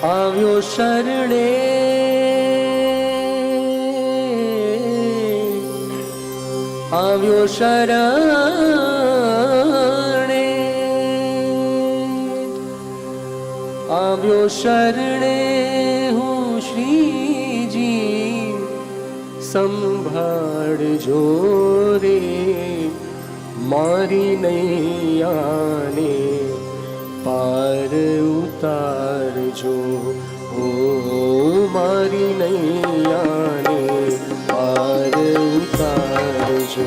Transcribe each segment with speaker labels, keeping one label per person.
Speaker 1: આવ્યો શરણે આવ્યો શરણે આવ્યો શરણે હું શ્રીજી સંભાળજો રે મારી નૈયાને પાર ઉતારજો ઓ મારી નૈયાને પાર ઉતારજો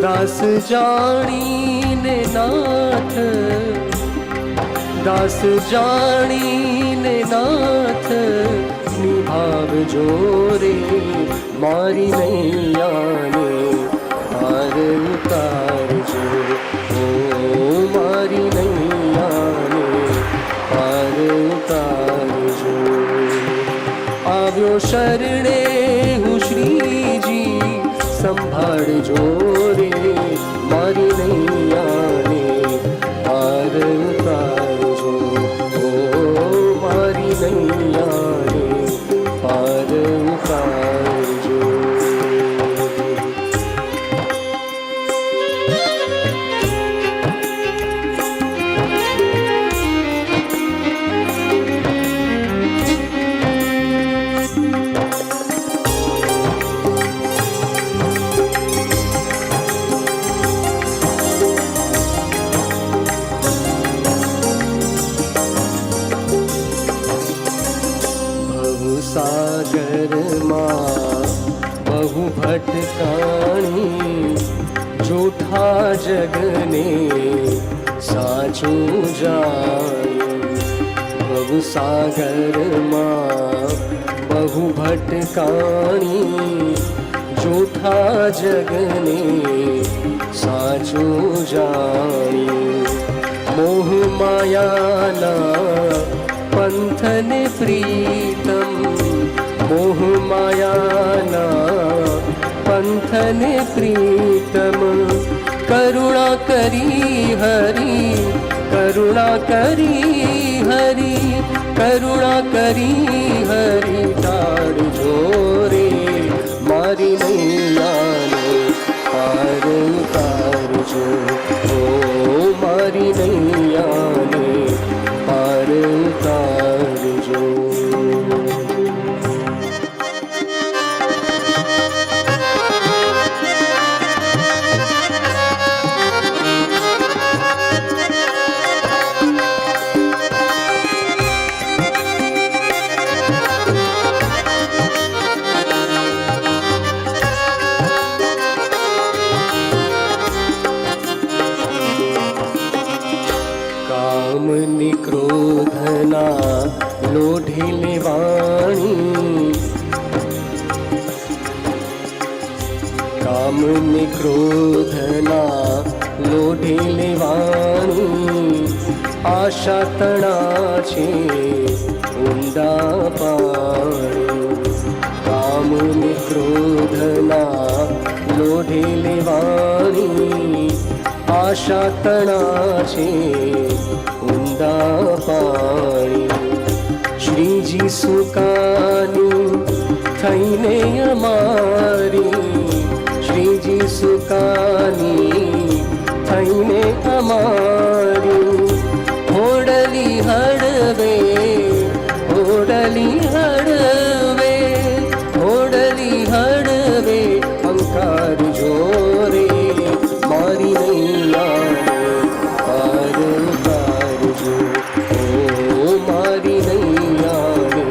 Speaker 1: દાસ જાણીને નાથ દાસ જાણીને નાથ નિભાવજો રે મારી નૈયાને પાર ઉતારજો ઓ મારી નૈયાને પાર ઉતારજો આવ્યો શરણે હું શ્રીજી સંભાળજો રે મારી નૈયાને પાર ઉતારજો ઓ મારી નૈયાને પાર ઉતારજો સાગરમાં બહુ ભટકાણી જૂઠા જગને સાચું જાણ્યું બહુ સાગરમાં બહુ ભટકાણી જૂઠા જગને સાચું જાણ્યું મોહ માયાના પંથને પ્રીતમ મોહ માયાના પંથને પ્રીતમ કરુણા કરી હરી કરુણા કરી હરી કરુણા કરી હરી ટાળજો રે મારી નૈયાને પાર ઉતારજો ઓ મારી નૈયાને પાર ઉતારજો કામની ક્રોધના લોઢી લેવાણી કામની ક્રોધના લોઢી લેવાણી આશા તણા છે ઊંડા પાણી કામની ક્રોધના લોઢી લેવાણી આશા તણા છે ઊંડા પાણી શ્રીજી સુકાની થઈને અમારી શ્રીજી સુકાની થઈને અમારી હોડલી હળવે હોડલી હળવે હોડલી હળવે અંકાર જોરે મારી નૈયાને પાર ઉતારજો ઓ મારી નૈયાને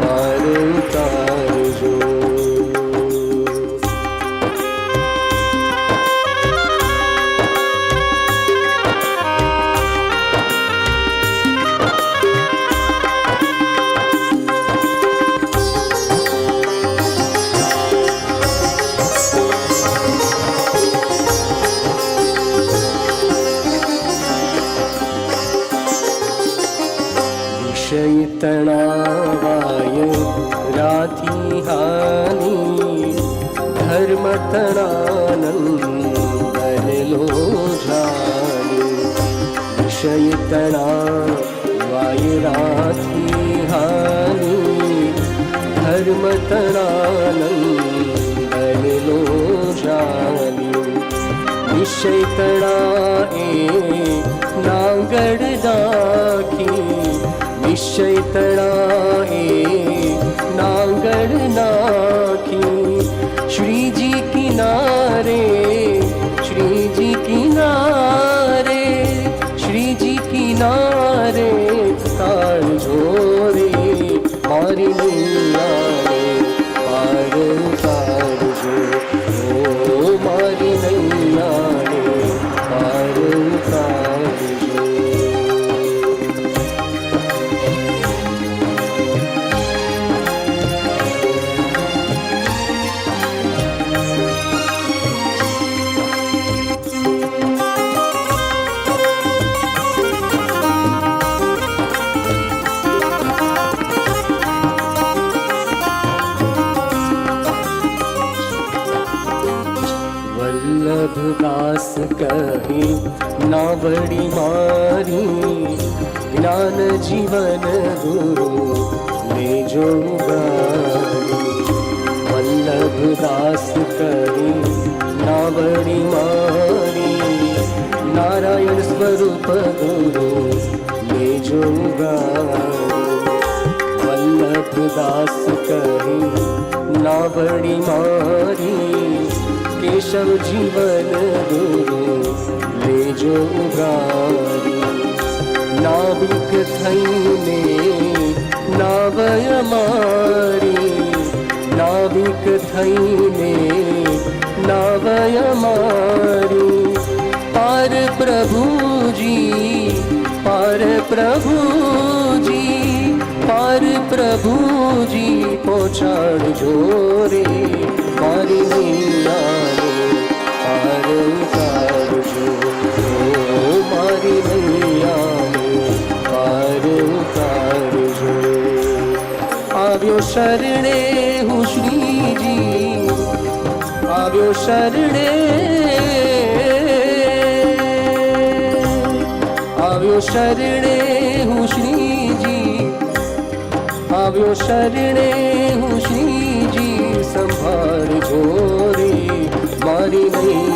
Speaker 1: પાર ઉતારજો વિષય તણાવાય રાથી હાની ધર્મ તણાનંદ બનેલો જાની વિષય તણાવાય રાથી હાની ધર્મ તણાનંદ બનેલો જાની વિષય તણા એ નાગડ નાખી વિષય તણા એ નાગડ નાખી શ્રીજી કિનારે શ્રીજી કિનારે શ્રીજી કિનારે કાળ જોરે મારી નૈયાને પાર ઉતારજો ઓ મારી નૈયાને પાર ઉતારજો વલ્લભદાસ કહે નાવડી મારી જ્ઞાન જીવન ગુરુ લેજો ગારી વલ્લભદાસ કહે નાવડી મારી નારાયણ સ્વરૂપ ગુરુ લેજો ગારી વલ્લભદાસ કહે નાવડી મારી કેશવ જીવન ગુરુ લેજો ઉગારી નાવિક થઈને નાવય મારી નાવિક થઈને નાવય મારી પાર પ્રભુજી પાર પ્રભુજી પાર પ્રભુજી પહોંચાડજો રે મારી નૈયાને પાર ઉતારજો ઓ મારી નૈયાને પાર ઉતારજો આવ્યો શરણે હું શ્રીજી આવ્યો શરણે આવ્યો શરણે હું શ્રીજી આવ્યો શરણે હું શ્રીજી સંભાળજો રે મારી નૈયા